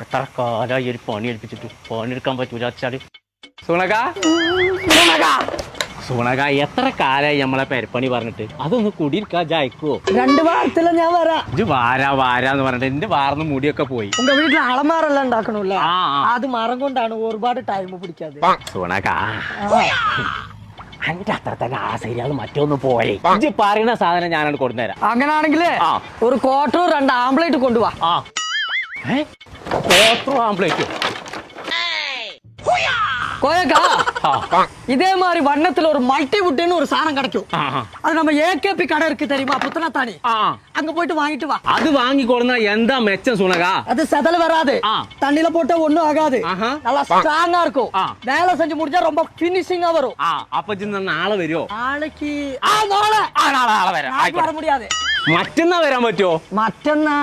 എത്ര കാലമായി ഒരു പണി എടുപ്പിച്ചിട്ട് പണിയെടുക്കാൻ പറ്റൂല വെച്ചാല് സുണക എത്ര കാലായി നമ്മളെ പെരപ്പണി പറഞ്ഞിട്ട് അതൊന്ന് കുടിയിരിക്കാ ജായിക്കോ 2 വാരത്തില് ഞാൻ വരാം. ഇത് വാരാന്ന് പറഞ്ഞിട്ട് എന്റെ വാർന്ന് മുടിയൊക്കെ പോയി. ഉങ്ക വീട്ടിൽ അളമാറെല്ലാം ഉണ്ടാക്കണല്ലേ, അത് മരം കൊണ്ടാണ് ഒരുപാട് ടൈം പിടിക്കാതെ. സുണക അതിന്റെ അത്ര തന്നെ ആ ശരിയാൾ മറ്റൊന്ന് പോയി ഇജ്ജ് പറയുന്ന സാധനം ഞാനാണ് കൊണ്ടുവരാം. അങ്ങനാണെങ്കിലേ ഒരു ക്വാർട്ടറും 2 ആംപ്ലേറ്റ് കൊണ്ടുപോവാ. ആംപ്ലേറ്റ് கோயக்கா இதே மாதிரி வண்ணத்துல ஒரு மல்டி வுட்னு ஒரு சாணம் கிடைக்கும். அது நம்ம ஏகேபி கடை இருக்கு தெரியுமா, புத்தனத்தானி, அங்க போயிட்டு வாங்கிட்டு வா. அது வாங்கி கொடுனா எந்த மெச்சம் சுனகா, அது செதல வராது, தண்ணில போட்டா ஒண்ணும் ஆகாது, நல்லா ஸ்ட்ராங்கா இருக்கும். வேலை செஞ்சு முடிஞ்சா ரொம்ப ஃபினிஷிங்கா வரும். அப்ப நாளை வரும். நாளைக்கு நாளை வர முடியாது, മറ്റന്നാ വരാൻ പറ്റുമോ? മറ്റന്നാ